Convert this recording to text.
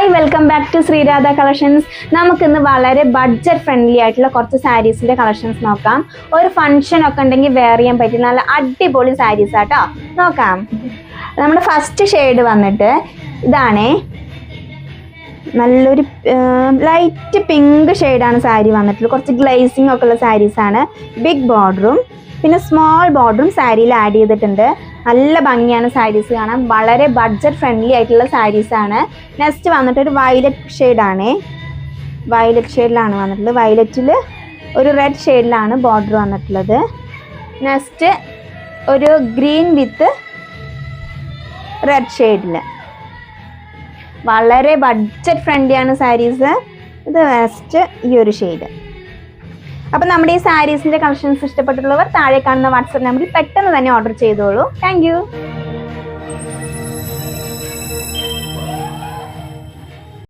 Hi welcome back to Sreeradha collections. നമുക്കിന്ന് വളരെ budget friendly ആയിട്ടുള്ള കുറച്ച് സാരീസിൻ്റെ കളക്ഷൻസ് നോക്കാം. ഒരു ഫംഗ്ഷൻ ഒക്കെ ഉണ്ടെങ്കിൽ വെയർ ചെയ്യാൻ പറ്റിയ നല്ല അടിപൊളി സാരീസ് ആട്ടോ. നോക്കാം. നമ്മുടെ ഫസ്റ്റ് ഷെയ്ഡ് വന്നിട്ട് ഇതാണേ, നല്ലൊരു ലൈറ്റ് പിങ്ക് ഷെയ്ഡാണ് സാരി വന്നിട്ടുള്ളത്. കുറച്ച് ഗ്ലേസിങ് ഒക്കെ ഉള്ള സാരീസാണ്. ബിഗ് ബോർഡറും പിന്നെ സ്മോൾ ബോർഡറും സാരിയിൽ ആഡ് ചെയ്തിട്ടുണ്ട്. നല്ല ഭംഗിയാണ് സാരീസ് കാണാൻ. വളരെ ബഡ്ജറ്റ് ഫ്രണ്ട്ലി ആയിട്ടുള്ള സാരീസാണ്. നെക്സ്റ്റ് വന്നിട്ട് ഒരു വയലറ്റ് ഷെയ്ഡാണേ, വയലറ്റ് ഷെയ്ഡിലാണ് വന്നിട്ടുള്ളത്. വയലറ്റിൽ ഒരു റെഡ് ഷെയ്ഡിലാണ് ബോർഡർ വന്നിട്ടുള്ളത്. നെക്സ്റ്റ് ഒരു ഗ്രീൻ വിത്ത് റെഡ് ഷെയ്ഡിൽ, വളരെ ബഡ്ജറ്റ് ഫ്രണ്ട്ലിയാണ് സാരീസ്. ഇത് നെക്സ്റ്റ് ഈ ഒരു ഷെയ്ഡ്. അപ്പോൾ നമ്മുടെ ഈ സാരീസിൻ്റെ കളക്ഷൻസ് ഇഷ്ടപ്പെട്ടിട്ടുള്ളവർ താഴെ കാണുന്ന വാട്സപ്പ് നമ്പറിൽ പെട്ടെന്ന് തന്നെ ഓർഡർ ചെയ്തോളൂ. താങ്ക്